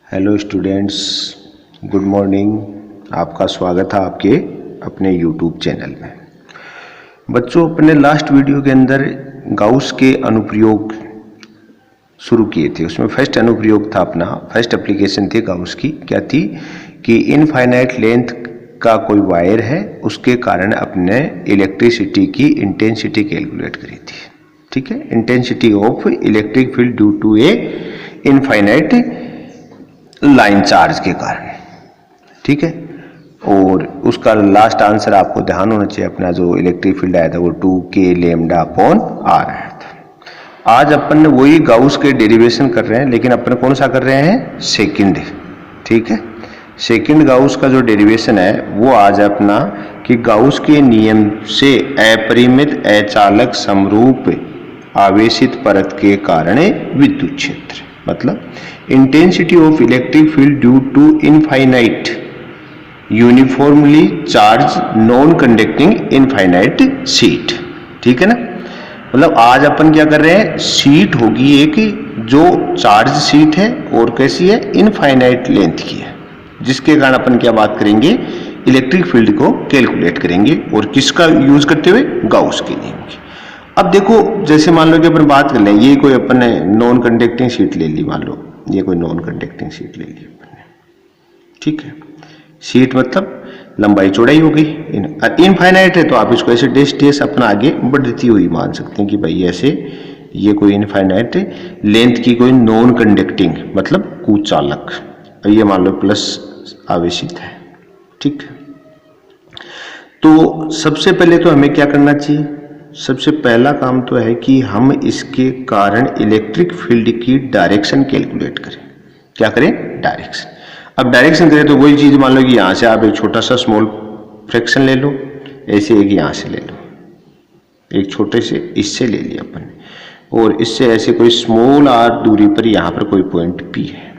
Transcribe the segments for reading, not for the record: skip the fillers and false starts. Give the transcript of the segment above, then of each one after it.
Hello students, good morning. आपका स्वागत है आपके अपने यूट्यूब चैनल में। बच्चों, अपने लास्ट वीडियो के अंदर गाउस के अनुप्रयोग शुरू किए थे। उसमें फर्स्ट अनुप्रयोग था अपना, फर्स्ट एप्लीकेशन थी गाउस की। क्या थी कि इनफाइनाइट लेंथ का कोई वायर है, उसके कारण अपने इलेक्ट्रिसिटी की इंटेंसिटी कैलकुलेट करी थी। ठीक है, intensity of electric field due to a infinite line charge के कारण। ठीक है, और उसका लास्ट आंसर आपको ध्यान होना चाहिए, अपना जो इलेक्ट्रिक फील्ड आया था वो 2k लैम्डा अपॉन आर आया था। आज अपन वही गाउस के डेरिवेशन कर रहे हैं, लेकिन अपन कौन सा कर रहे हैं? सेकंड। ठीक है, सेकंड गाउस का जो डेरिवेशन है वो आज अपना कि गाउस के नियम से अपरिमित अचालक समरूप आवेशित परत के कारण विद्युत क्षेत्र, मतलब intensity of electric field due to infinite uniformly charge non conducting infinite sheet. ठीक है ना, मतलब आज अपन क्या कर रहे हैं, शीट होगी एक जो चार्ज शीट है और कैसी है, इनफाइनाइट लेंथ की है, जिसके कारण अपन क्या बात करेंगे, इलेक्ट्रिक फील्ड को कैलकुलेट करेंगे। और किसका यूज करते हुए? गाउस के नियम की। अब देखो, जैसे मान लो कि अपन बात कर लें, ये कोई अपन ने नॉन कंडक्टिंग शीट ले ली, मान लो ये कोई नॉन कंडक्टिंग शीट ले ली अपन ने। ठीक है, शीट मतलब लंबाई चौड़ाई हो गई। इनफाइनाइट है तो आप इसको ऐसे डेस डेस अपना आगे बढ़ती हुई मान सकते हैं कि भाई ऐसे ये कोई इनफाइनाइट लेंथ की कोई नॉन कंडक्टिंग मतलब कुचालक, और ये मान लो प्लस आवेशित है। ठीक, तो सबसे पहले तो हमें क्या करना चाहिए? सबसे पहला काम तो है कि हम इसके कारण इलेक्ट्रिक फील्ड की डायरेक्शन कैलकुलेट करें। क्या करें? डायरेक्शन। अब डायरेक्शन करें तो वही चीज, मान लो कि यहां से आप एक छोटा सा स्मॉल फ्रैक्शन ले लो, ऐसे एक यहां से ले लो, एक छोटे से इससे ले लिया अपन, और इससे ऐसे कोई स्मॉल आर दूरी पर यहां पर कोई पॉइंट पी है।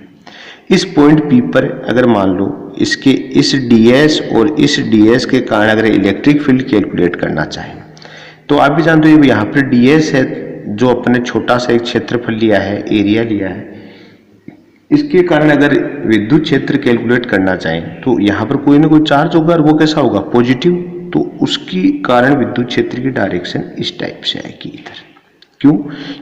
इस पॉइंट पी पर अगर मान लो इसके इस ds और इस ds के कारण अगर इलेक्ट्रिक फील्ड कैलकुलेट करना चाहें तो आप भी जानते हो यहाँ पर ds है, जो अपने छोटा सा एक क्षेत्रफल लिया है, एरिया लिया है, इसके कारण अगर विद्युत क्षेत्र कैलकुलेट करना चाहें तो यहाँ पर कोई ना कोई चार्ज होगा, और वो कैसा होगा? पॉजिटिव। तो उसकी कारण विद्युत क्षेत्र की डायरेक्शन इस टाइप से आएगी इधर। क्यों?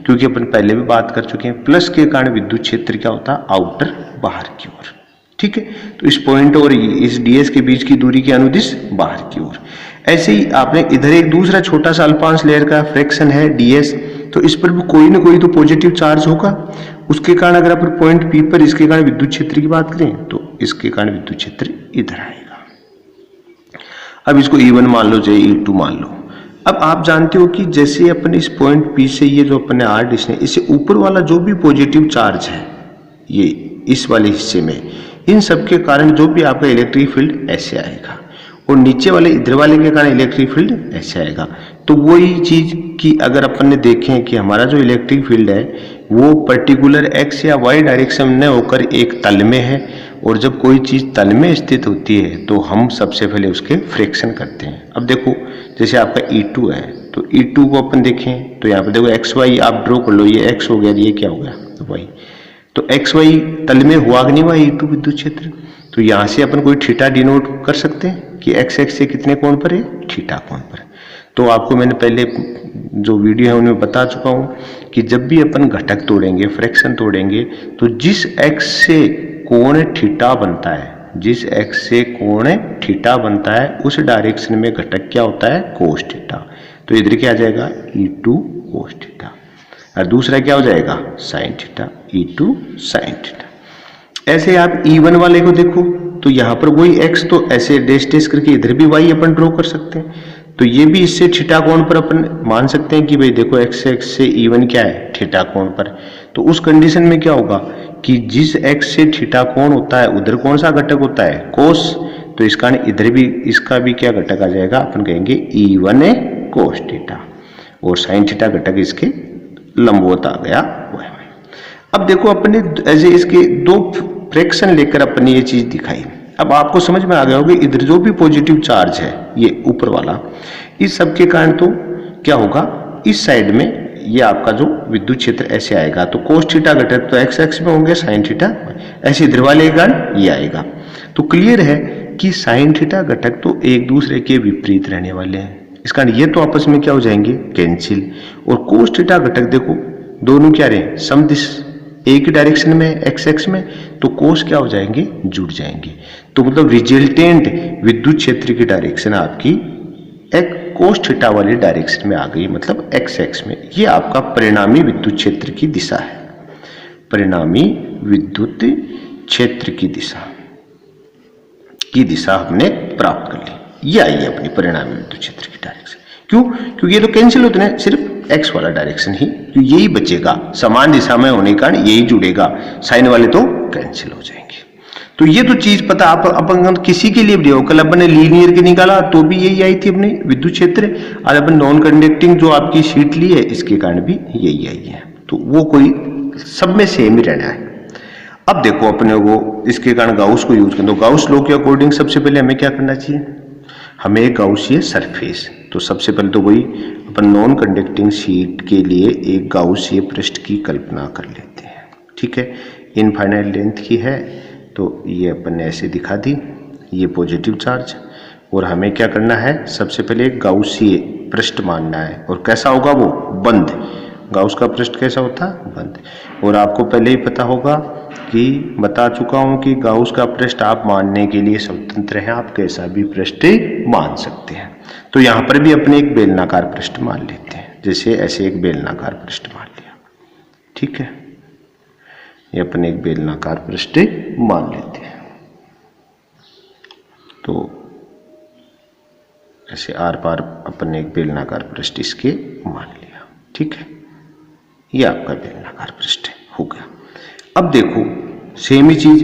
क्योंकि अपन पहले भी बात कर चुके हैं, प्लस के कारण विद्युत क्षेत्र क्या होता है? आउटर, बाहर की ओर। ठीक है, तो इस पॉइंट और इस ds के बीच की दूरी के अनुदिश बाहर की ओर। ऐसे ही आपने इधर एक दूसरा छोटा सा अल्पांश लेयर का फ्रैक्शन है ds, तो इस पर भी कोई ना कोई तो पॉजिटिव चार्ज होगा। उसके कारण अगर अपन पॉइंट P पर इसके कारण विद्युत क्षेत्र की बात करें तो इसके कारण विद्युत क्षेत्र इधर आएगा। अब इसको E1 मान लो, चाहे E2 मान लो। अब आप जानते हो कि जैसे अपन इस पॉइंट P से ये जो अपने r डिस्टेंस है, इससे ऊपर वाला जो भी पॉजिटिव चार्ज है ये इस वाले हिस्से में, इन सब के कारण जो भी आपका इलेक्ट्रिक फील्ड ऐसे आएगा, और नीचे वाले इधर वाले के कारण इलेक्ट्रिक फील्ड ऐसे आएगा। तो वही चीज कि अगर अपन ने देखें कि हमारा जो इलेक्ट्रिक फील्ड है वो पर्टिकुलर x या y डायरेक्शन में होकर एक तल में है, और जब कोई चीज तल में स्थित होती है तो हम सबसे पहले उसके फ्रैक्शन करते हैं। अब देखो, जैसे आपका E2 है तो E2 को अपन देखें तो यहाँ पर देखो xy आप ड्रॉ कर लो, ये x हो गया, ये क्या हो गया? y। तो xy तल में हुआ कि नहीं हुआ E2 विद्युत क्षेत्र? तो यहाँ से अपन कोई थीटा डिनोट कर सकते हैं कि x एक्स से कितने कोण पर है? थीटा कोण पर। तो आपको मैंने पहले जो वीडियो है उनमें बता चुका हूं कि जब भी अपन घटक तोड़ेंगे, फ्रैक्शन तोड़ेंगे, तो जिस x से कोण थीटा बनता है, जिस x से कोण थीटा बनता है उस डायरेक्शन में घटक क्या होता है? Cos theta. तो इधर क्या आ जाएगा? E2 कोस थीटा, और दूसरा क्या हो जाएगा? Sine theta, E2 sine theta. ऐसे आप E1 वाले को देखो तो यहाँ पर वही x, तो ऐसे डेश डेश करके इधर भी y अपन ड्रॉ कर सकते हैं। तो ये भी इससे थीटा कोण पर अपन मान सकते हैं कि भाई देखो x से E1 क्या है? थीटा कोण पर। तो उस कंडीशन में क्या होगा कि जिस x से थीटा कोण होता है उधर कौन सा घटक होता है? कोस। तो इस कारण इधर भी इसका भी क्या घटक आ जाएगा? अपन कहेंगे E1 कोस थीटा, और साइन थीटा घटक इसके लंबवत आ गया। अब देखो अपने ऐसे इसके दो फ्रैक्शन लेकर अपने ये चीज दिखाई। अब आपको समझ में आ गया होगा, इधर जो भी पॉजिटिव चार्ज है ये ऊपर वाला, इस सब के कारण तो क्या होगा? इस साइड में ये आपका जो विद्युत क्षेत्र ऐसे आएगा। तो कोस थीटा घटक तो एक्स एक्स में होंगे, साइन थीटा ऐसे इधर वाले कारण ये आएगा। तो क्लियर है कि साइन थीटा घटक तो एक दूसरे के विपरीत रहने वाले हैं, इस कारण ये तो आपस में क्या हो जाएंगे, कैंसिल। और कोस थीटा घटक देखो दोनों क्या रहे, समदिश एक ही डायरेक्शन में एक्स एक्स में, तो कोस क्या हो जाएंगे, जुड़ जाएंगे। तो मतलब रिजल्टेंट विद्युत क्षेत्र की डायरेक्शन आपकी एक कोस थीटा वाली डायरेक्शन में आ गई, मतलब एक्स एक्स में। ये आपका परिणामी विद्युत क्षेत्र की दिशा है, परिणामी विद्युत क्षेत्र की दिशा हमने प्राप्त कर ली। ये आई है अपनी परिणामी विद्युत क्षेत्र की डायरेक्शन। क्यों? क्योंकि ये तो कैंसिल होते हैं, सिर्फ एक्स वाला डायरेक्शन ही यही बचेगा, समान दिशा में होने के कारण यही जुड़ेगा, साइन वाले तो कैंसिल हो जाएंगे। तो ये तो चीज पता आप अपन किसी के लिए भी हो, कल अपन ने लीनियर के निकाला तो भी यही आई थी अपनी विद्युत क्षेत्र, आज अपन नॉन कंडक्टिंग जो आपकी शीट ली है इसके कारण भी यही आई है। तो वो कोई सब में सेम ही रहना है। अब देखो अपने को इसके कारण गाउस को यूज करें, तो गाउस लॉ के अकॉर्डिंग सबसे पहले हमें क्या करना चाहिए, हमें एक गाउसियन सरफेस, तो सबसे पहले तो वही अपन नॉन कंडक्टिंग शीट के लिए एक गाउसियन पृष्ठ की कल्पना कर लेते हैं। ठीक है, इनफाइनाइट लेंथ की है, तो ये अपन ने ऐसे दिखा दी, ये पॉजिटिव चार्ज। और हमें क्या करना है, सबसे पहले एक गाउसियन पृष्ठ मानना है, और कैसा होगा वो, बंद। गाउस का पृष्ठ कैसा होता है, बंद। और आपको पहले ही पता होगा कि बता चुका हूं कि गाउस का पृष्ठ आप मानने के लिए स्वतंत्र हैं, आप कैसा भी पृष्ठ मान सकते हैं। तो यहां पर भी अपने एक बेलनाकार पृष्ठ मान लेते हैं, जैसे ऐसे एक बेलनाकार पृष्ठ मान लिया। ठीक है, ये अपने एक बेलनाकार पृष्ठ मान लेते हैं। तो ऐसे आर पार अपने एक बेलनाकार पृष्ठ इसके मान लिया। ठीक है, ये आपका बेलनाकार पृष्ठ हो गया। अब देखो सेम ही चीज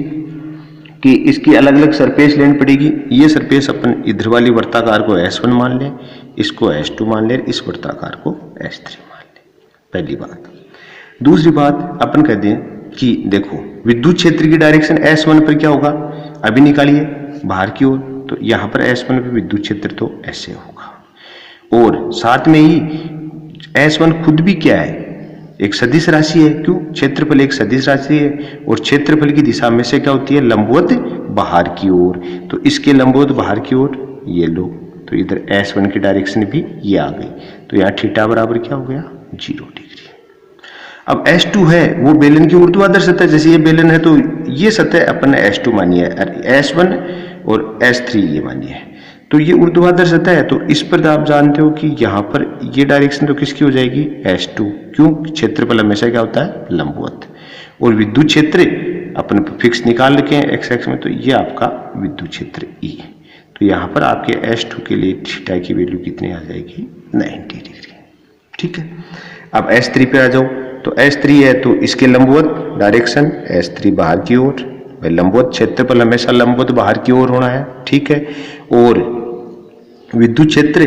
कि इसकी अलग अलग सरफेस लेनी पड़ेगी। ये सरफेस अपन इधर वाली वृत्ताकार को S1 मान लें, इसको S2 मान लें, इस वृत्ताकार को S3 मान लें, पहली बात। दूसरी बात अपन कह दें कि देखो विद्युत क्षेत्र की डायरेक्शन S1 पर क्या होगा, अभी निकालिए बाहर की ओर, तो यहां पर S1 पर विद्युत क्षेत्र तो ऐसे होगा। और साथ में ही S1 खुद भी क्या है, एक सदिश राशि है। क्यों, क्षेत्रफल एक सदिश राशि है, और क्षेत्रफल की दिशा में से क्या होती है, लंबवत बाहर की ओर। तो इसके लंबवत बाहर की ओर ये लो, तो इधर S1 की डायरेक्शन भी ये आ गई। तो यहाँ थीटा बराबर क्या हो गया, 0 डिग्री। अब S2 है वो बेलन की ऊर्ध्वाधर सतह, जैसे ये बेलन है तो ये सतह अपन ने S2 मानी है, S1 और S3 ये मानी है। तो ये ऊर्ध्वाधर सतह है, तो इस पर आप जानते हो कि यहाँ पर ये डायरेक्शन तो किसकी हो जाएगी, S2। क्यों, क्षेत्रफल हमेशा क्या होता है, लंबवत। और विद्युत क्षेत्र अपन फिक्स निकाल रखे हैं एक्स एक्स में, तो ये आपका विद्युत क्षेत्र E। तो यहाँ पर आपके S2 के लिए थीटा की वैल्यू कितनी आ जाएगी, 90 डिग्री। ठीक है, अब S3 पे आ जाओ, तो S3 है तो इसके लंबवत डायरेक्शन S3 बाहर की ओर, लंबवत क्षेत्रफल हमेशा लंबवत बाहर की ओर होना है। ठीक है, और विद्युत क्षेत्र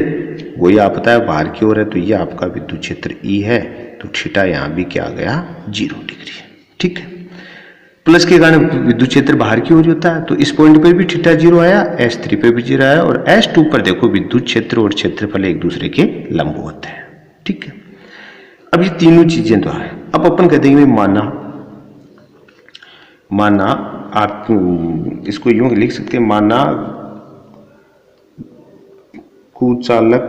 वही आप पता है बाहर की ओर है, तो ये आपका विद्युत क्षेत्र E है। तो थीटा यहाँ भी क्या आ गया, 0 डिग्री। ठीक है, प्लस के कारण विद्युत क्षेत्र बाहर की ओर होता है, तो इस पॉइंट पर भी थीटा 0 आया, S3 पे भी 0 आया, और S2 पर देखो विद्युत क्षेत्र और क्षेत्रफल एक दूसरे के लंबवत है। ठीक है, अब ये तीनों चीजें तो है। अब अपन कहते हैं माना आप इसको यूं लिख सकते हैं, माना कुचालक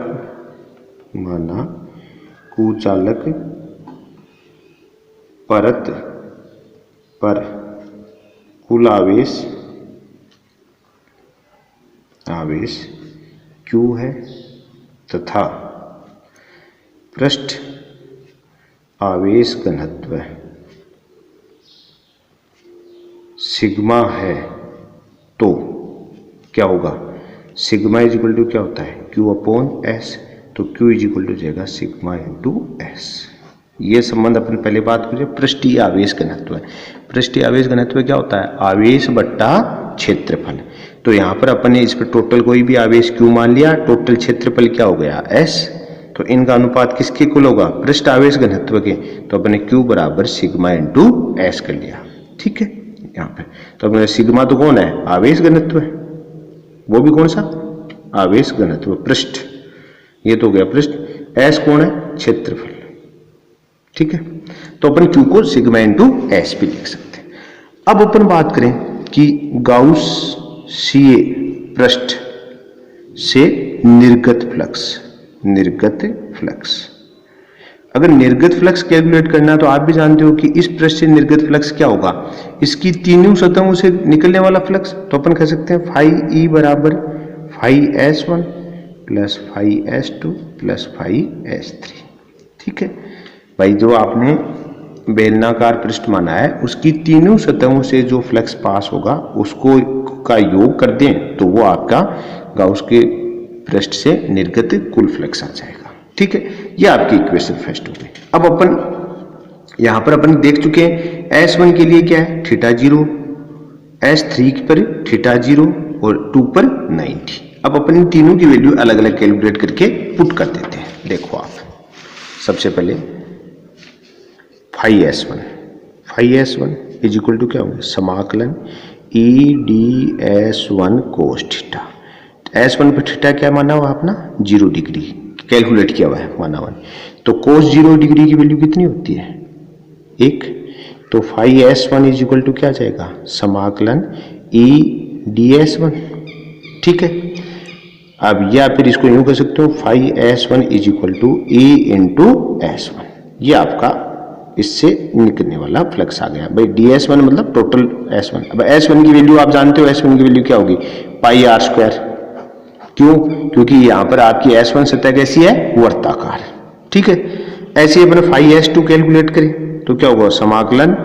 परत पर कुल आवेश Q है तथा पृष्ठ आवेश घनत्व सिग्मा है, तो क्या होगा, सिग्मा इज इक्वल टू क्या होता है, Q अपॉन S। तो Q इज इक्वल टू जाएगा सिग्मा इंटू S। ये संबंध अपने पहले बात करें, पृष्ठीय आवेश घनत्व है। पृष्ठीय आवेश घनत्व क्या होता है, आवेश बट्टा क्षेत्रफल। तो यहाँ पर अपन ने इस पर टोटल कोई भी आवेश Q मान लिया, टोटल क्षेत्रफल क्या हो गया, S। तो इनका अनुपात किसके कुल होगा, पृष्ठ आवेश घनत्व के। तो अपने Q बराबर सिग्मा इंटू S कर लिया। ठीक है, यहाँ पे तो अपने सिग्मा तो कौन है, आवेश घनत्व है, वो भी कौन सा, आवेश घनत्व पृष्ठ, ये तो हो गया पृष्ठ। S कौन है, क्षेत्रफल। ठीक है, तो अपन Q को सिग्मा इंटू एस भी लिख सकते हैं। अब अपन बात करें कि गाउस सीए पृष्ठ से निर्गत फ्लक्स, अगर निर्गत फ्लक्स कैलकुलेट करना है तो आप भी जानते हो कि इस पृष्ठ से निर्गत फ्लक्स क्या होगा, इसकी तीनों सतहों से निकलने वाला फ्लक्स। तो अपन कह सकते हैं फाई ई बराबर phi S1 plus phi S2 plus phi S3। ठीक है भाई, जो आपने बेलनाकार पृष्ठ माना है उसकी तीनों सतहों से जो फ्लक्स पास होगा उसको का योग कर दें तो वो आपका गाउस के पृष्ठ से निर्गत कुल फ्लक्स आ जाएगा। ठीक है, ये आपकी इक्वेशन फर्स्ट हो गई। अब अपन यहां पर अपन देख चुके हैं S1 के लिए क्या है थीटा 0, S3 पर थीटा 0 और 2 पर 90। अब अपन इन तीनों की वैल्यू अलग अलग कैलकुलेट करके पुट कर देते हैं। देखो आप सबसे पहले phi S1 is equal to क्या होगा, समाकलन E D S1 cos theta. S1 पर थीटा क्या माना हुआ अपना 0 डिग्री कैलकुलेट किया हुआ है माना हुआ, तो कोस 0 डिग्री की वैल्यू कितनी होती है 1, तो phi S1 is equal to क्या जाएगा समाकलन ई डी S1। ठीक है, अब या फिर इसको यूं कह सकते हो phi S1 is equal to E into S1। ये आपका इससे निकलने वाला फ्लक्स आ गया भाई। ds1 मतलब टोटल S1। अब S1 की वैल्यू आप जानते हो, S1 की वैल्यू क्या होगी पाई आर स्क्वायर। क्यों, क्योंकि यहां पर आपकी S1 सतह कैसी है वर्ताकार। ठीक है, ऐसे ही अपने फाई S2 कैलकुलेट करें तो क्या होगा समाकलन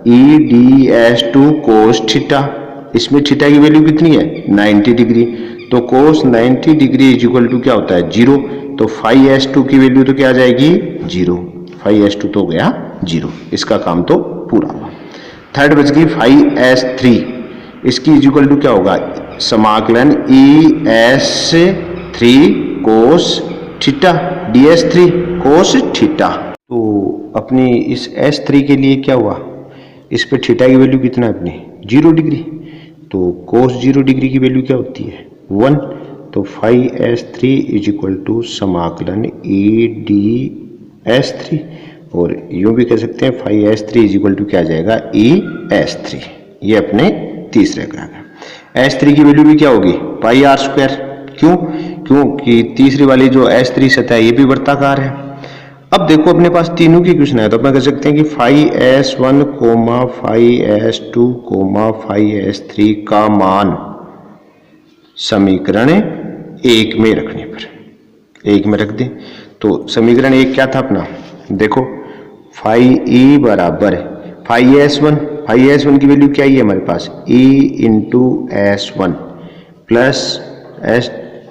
E D S2 cos theta. इसमें थीटा की वैल्यू कितनी है 90 डिग्री, तो कोस 90 डिग्री इज इक्वल टू क्या होता है 0, तो फाई S2 की वैल्यू तो क्या आ जाएगी 0, फाई S2 तो हो गया 0। इसका काम तो पूरा हुआ। थर्ड बच गई फाई S3, इसकी इज इक्वल टू क्या होगा समाकलन ई S3 cos theta ds3 cos theta. तो अपनी इस S3 के लिए क्या हुआ, इस पे थीटा की वैल्यू कितना है अपनी 0 डिग्री, तो कोस 0 डिग्री की वैल्यू क्या होती है 1, तो phi S3 is equal to समाकलन ई डी S3, और यूं भी कह सकते हैं phi S3 is equal to क्या आ जाएगा ई S3। ये अपने तीसरे का है। S3 की वैल्यू भी क्या होगी पाई आर स्क्वायर। क्यों, क्योंकि तीसरी वाली जो S3 सतह है ये भी वर्ताकार है। अब देखो अपने पास तीनों की इक्वेशन है तो अपन कह सकते हैं कि phi S1 comma phi S2 comma phi S3 का मान समीकरण 1 में रखने पर 1 में रख दें। तो समीकरण 1 क्या था अपना, देखो फाई ई बराबर फाई S1 की वैल्यू क्या ही है हमारे पास E into S1 plus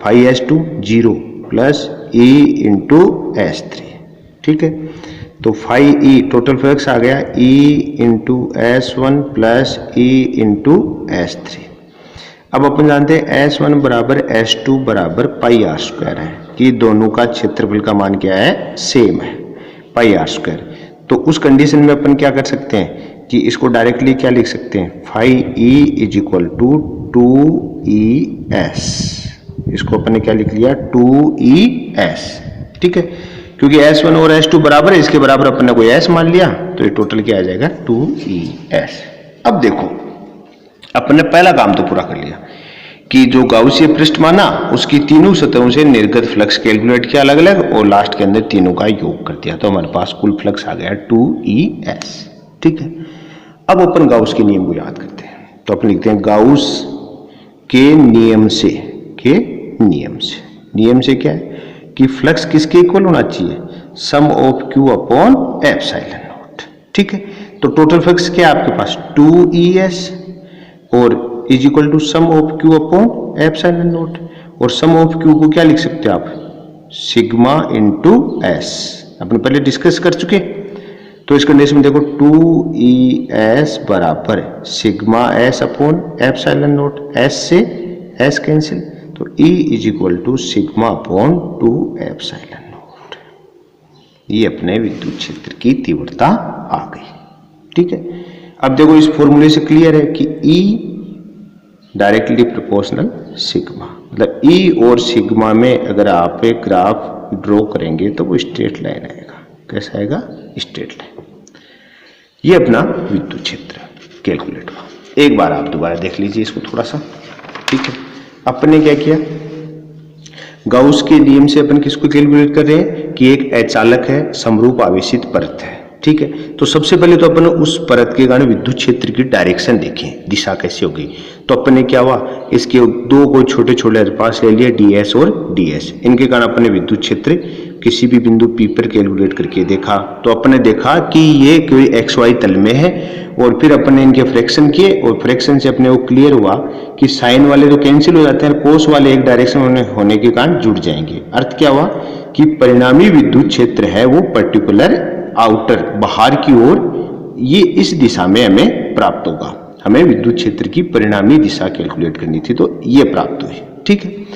phi S2 0 plus E into S3। ठीक है, तो फाई ई टोटल फ्लक्स आ गया E into S1 plus E into S3। अब अपन जानते हैं S1 बराबर S2 बराबर पाई आर स्क्वायर है कि दोनों का क्षेत्रफल का मान क्या है सेम है पाई आर स्क्वायर। तो उस कंडीशन में अपन क्या कर सकते हैं कि इसको डायरेक्टली क्या लिख सकते हैं phi E is equal to 2ES। इसको अपन ने क्या लिख लिया 2ES। ठीक है, क्योंकि S1 और S2 बराबर है, इसके बराबर अपन ने कोई S मान लिया तो ये टोटल क्या आ जाएगा 2ES। अब देखो अपन ने पहला काम तो पूरा कर लिया कि जो गाउसीय पृष्ठ माना उसकी तीनों सतहों से निर्गत फ्लक्स कैलकुलेट किया अलग अलग और लास्ट के अंदर तीनों का योग कर दिया, तो हमारे पास कुल फ्लक्स आ गया 2ES। ठीक है, अब अपन गाउस के नियम को याद करते हैं तो अपन लिखते हैं गाउस के नियम से क्या है कि फ्लक्स किसके इक्वल होना चाहिए sum of Q upon epsilon naught. ठीक है, तो टोटल फ्लक्स क्या है आपके पास 2ES और is equal to sum of Q upon epsilon naught, और सम ऑफ Q को क्या लिख सकते हैं आप सिग्मा इंटू एस। अपने पहले डिस्कस कर चुके, तो इस कंडीशन में देखो 2ES बराबर sigma S upon epsilon naught, S से एस कैंसिल, तो E is equal to sigma upon 2 epsilon naught. ये अपने विद्युत क्षेत्र की तीव्रता आ गई। ठीक है, अब देखो इस फॉर्मूले से क्लियर है कि E डायरेक्टली प्रोपोर्शनल सिग्मा, मतलब E और सिग्मा में अगर आप एक ग्राफ ड्रॉ करेंगे तो वो स्ट्रेट लाइन आएगा। कैसा आएगा स्ट्रेट लाइन। ये अपना विद्युत क्षेत्र कैलकुलेट हुआ। एक बार आप दोबारा देख लीजिए इसको थोड़ा सा, ठीक है। अपने क्या किया, गाउस के नियम से अपन किसको कैलकुलेट कर रहे हैं कि एक अचालक है, समरूप आवेशित परत है, ठीक है। तो सबसे पहले तो अपन उस परत के कारण विद्युत क्षेत्र की डायरेक्शन देखें, दिशा कैसे होगी। तो अपन ने क्या हुआ, इसके दो को छोटे छोटे पास ले लिए, ds और ds। इनके कारण अपन ने विद्युत क्षेत्र किसी भी बिंदु P पर कैलकुलेट करके देखा। तो अपन ने देखा कि ये कोई xy तल में है, और फिर अपन ने इनके फ्रैक्शन किए, और फ्रैक्शन से अपने को क्लियर हुआ कि साइन वाले तो कैंसिल हो जाते हैं, कोस वाले एक डायरेक्शन में होने के कारण जुड़ जाएंगे। अर्थ क्या हुआ कि परिणामी विद्युत क्षेत्र है वो पर्टिकुलर आउटर, बाहर की ओर, ये इस दिशा में हमें प्राप्त होगा। हमें विद्युत क्षेत्र की परिणामी दिशा कैलकुलेट करनी थी, तो ये प्राप्त हुई, ठीक है।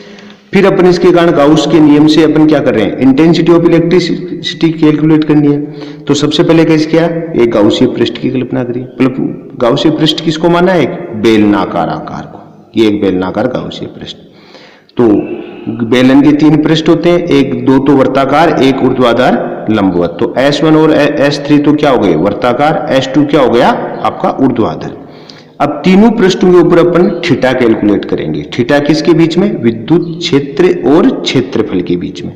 फिर अपन इसके कारण गाउस के नियम से अपन क्या कर रहे हैं, इंटेंसिटी ऑफ इलेक्ट्रिसिटी कैलकुलेट करनी है। तो सबसे पहले कैसे किया, एक गाउसीय पृष्ठ की कल्पना करिए। गाउसीय पृष्ठ किसको माना है, एक बेलनाकार आकार को, ये एक बेलनाकार गाउसीय पृष्ठ। तो बेलन के 3 पृष्ठ होते हैं, एक दो तो वर्ताकार, एक ऊर्ध्वाधर लंबवत। तो S1 और S3 तो क्या हो गए वर्ताकार, S2 क्या हो गया आपका ऊर्ध्वाधर। अब तीनों पृष्ठों के ऊपर अपन थीटा कैलकुलेट करेंगे। थीटा किसके बीच में, विद्युत क्षेत्र और क्षेत्रफल के बीच में।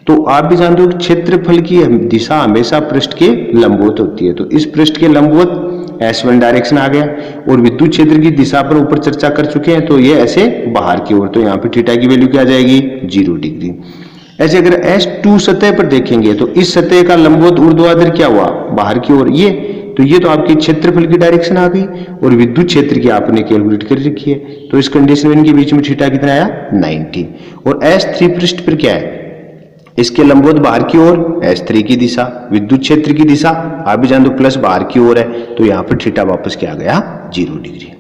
तो आप भी जानते हो कि क्षेत्रफल की दिशा हमेशा पृष्ठ के लंबवत होती है। तो इस पृष्ठ के लंबवत S1 डायरेक्शन आ गया, और विद्युत क्षेत्र की दिशा पर ऊपर चर्चा कर चुके हैं, तो ये ऐसे बाहर की ओर। तो यहाँ पे थीटा की वैल्यू क्या आ जाएगी, 0 डिग्री। ऐसे अगर S2 सतह पर देखेंगे तो इस सतह का लंबवत ऊर्ध्वाधर क्या हुआ, बाहर की ओर, ये तो ये तो आपकी क्षेत्रफल की डायरेक्शन आ गई, और विद्युत क्षेत्र की आपने कैलकुलेट कर रखी है। तो इस कंडीशन में इनके बीच में थीटा कितना आया, 90। और S3 पृष्ठ पर क्या है, इसके लंबवत बाहर की ओर, S3 की दिशा, विद्युत क्षेत्र की दिशा आप भी जानते हो प्लस बाहर की ओर है, तो यहाँ पर थीटा वापस क्या आ गया, 0 डिग्री।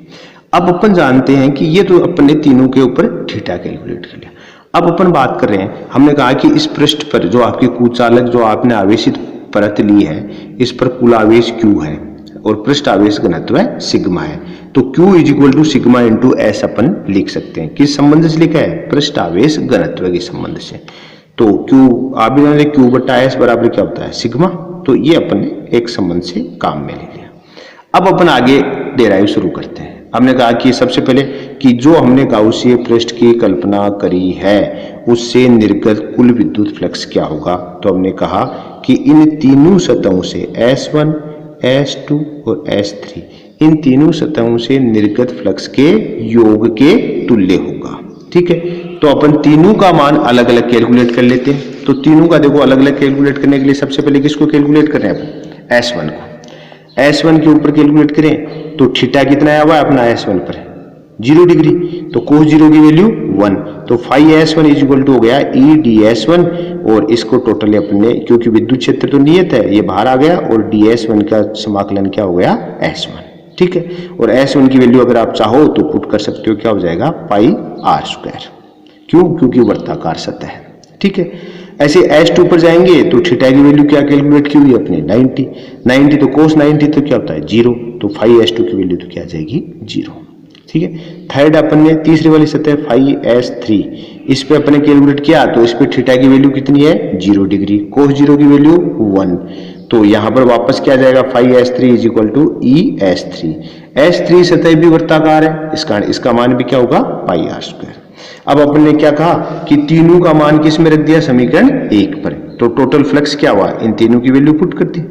अब अपन जानते हैं कि ये तो अपन ने तीनों के ऊपर थीटा कैलकुलेट कर लिया। अब अपन बात कर रहे हैं, हमने कहा कि इस पृष्ठ पर जो आपके कुचालक, जो आपने आवेशित परत ली है, इस पर कुल आवेश Q है और पृष्ठ आवेश घनत्व है सिग्मा है। तो Q is equal to sigma into S अपन लिख सकते हैं। किस संबंध से लिखा है, पृष्ठ आवेश घनत्व के संबंध से। तो Q आप भी जानते हैं Q बटा S बराबर क्या होता है, सिग्मा। तो ये अपन ने एक संबंध से काम में ले लिया। अब अपन आगे डेराइव शुरू करते हैं। हमने कहा कि सबसे पहले कि जो हमने गाउसीय पृष्ठ की कल्पना करी है उससे निर्गत कुल विद्युत फ्लक्स क्या होगा। तो हमने कहा कि इन तीनों सतहों से S1, S2 और S3, इन तीनों सतहों से निर्गत फ्लक्स के योग के तुल्य होगा, ठीक है। तो अपन तीनों का मान अलग अलग कैलकुलेट कर लेते हैं। तो तीनों का देखो अलग अलग कैलकुलेट करने के लिए सबसे पहले किसको कैलकुलेट कर रहे हैं अपन, S1 को। S1 के ऊपर कैलकुलेट करें तो थीटा कितना आया हुआ है अपना S1 पर, 0 डिग्री। तो cos 0 की वैल्यू 1, तो phi S1 is equal to हो गया E ds1। और इसको टोटली अपने, क्योंकि विद्युत क्षेत्र तो नियत है, ये बाहर आ गया, और ds1 का समाकलन क्या हो गया, S1, ठीक है। और S1 की वैल्यू अगर आप चाहो तो पुट कर सकते हो, क्या हो जाएगा, पाई r²। क्यों, क्योंकि वर्ताकार सतह है, ठीक है। ऐसे S2 पर जाएंगे तो थीटा की वैल्यू क्या कैलकुलेट की हुई है अपने, 90। तो cos 90 तो क्या होता है, 0। तो फाई S2 की वैल्यू तो क्या आ जाएगी, 0, ठीक है। थर्ड अपन ने तीसरी वाली सतह फाई S3, इस पे अपन ने कैलकुलेट किया, तो इस पे थीटा की वैल्यू कितनी है, 0 डिग्री। cos 0 की वैल्यू 1। तो यहां पर वापस क्या जाएगा, phi S3 is equal to E S3। S3 सतह भी वर्ताकार है, इसका मान भी क्या होगा, पाई r²। अब अपन ने क्या कहा कि तीनों का मान किस में रख दिया, समीकरण 1 पर। तो टोटल फ्लक्स क्या हुआ, इन तीनों की वैल्यू पुट कर दी।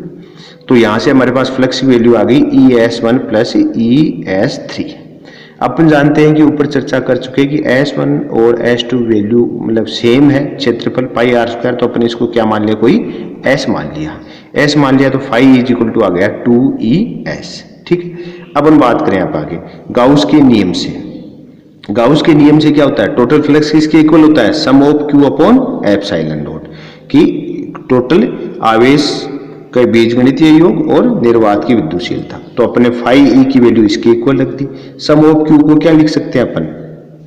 तो यहां से हमारे पास फ्लक्स की वैल्यू आ गई ES1 प्लस ES3। अपन जानते हैं कि ऊपर चर्चा कर चुके हैं कि S1 और S2 वैल्यू मतलब सेम है, क्षेत्रफल पाई r²। तो अपन इसको क्या मान लिया, कोई S मान लिया। S मान लिया तो फाई इज इक्वल टू आ गया 2ES, ठीक है। अब हम बात करें आप आगे गाउस के नियम से। गाउस के नियम से क्या होता है, टोटल फ्लक्स किसके इक्वल होता है, sum of Q upon epsilon naught, कि टोटल आवेश का बीजगणितीय योग और निर्वात की विद्युतशीलता। तो अपने फाई E की वैल्यू इसके इक्वल रख दी। सम ऑफ Q को क्या लिख सकते हैं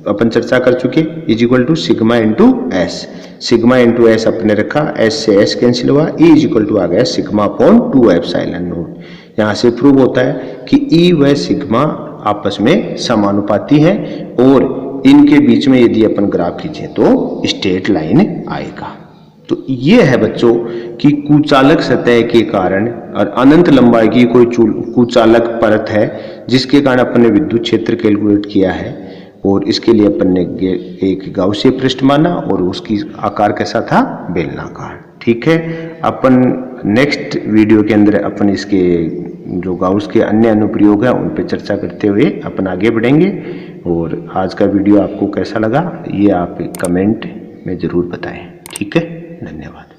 अपन चर्चा कर चुके, is equal to sigma into S. Sigma into S अपने रखा, एस से एस कैंसिल हुआ, E इज इक्वल टू आ गया सिग्मा अपॉन 2 एप्सिलॉन नॉट। यहाँ से प्रूव होता है कि E व सिग्मा आपस में समानुपाती हैं, और इनके बीच में यदि अपन ग्राफ खींचे तो स्ट्रेट लाइन आएगा, तो ये है बच्चों कि कुचालक सतह के कारण और अनंत लंबाई की कोई कुचालक परत है जिसके कारण अपन ने विद्युत क्षेत्र कैलकुलेट किया है, और इसके लिए अपन ने एक गाउसीय पृष्ठ माना और उसकी आकार कैसा था, बेलनाकार। ठीक है, अपन नेक्स्ट वीडियो के अंदर अपन इसके जो गाउस के अन्य अनुप्रयोग है उन पर चर्चा करते हुए अपन आगे बढ़ेंगे। और आज का वीडियो आपको कैसा लगा ये आप कमेंट में ज़रूर बताएं। ठीक है, धन्यवाद।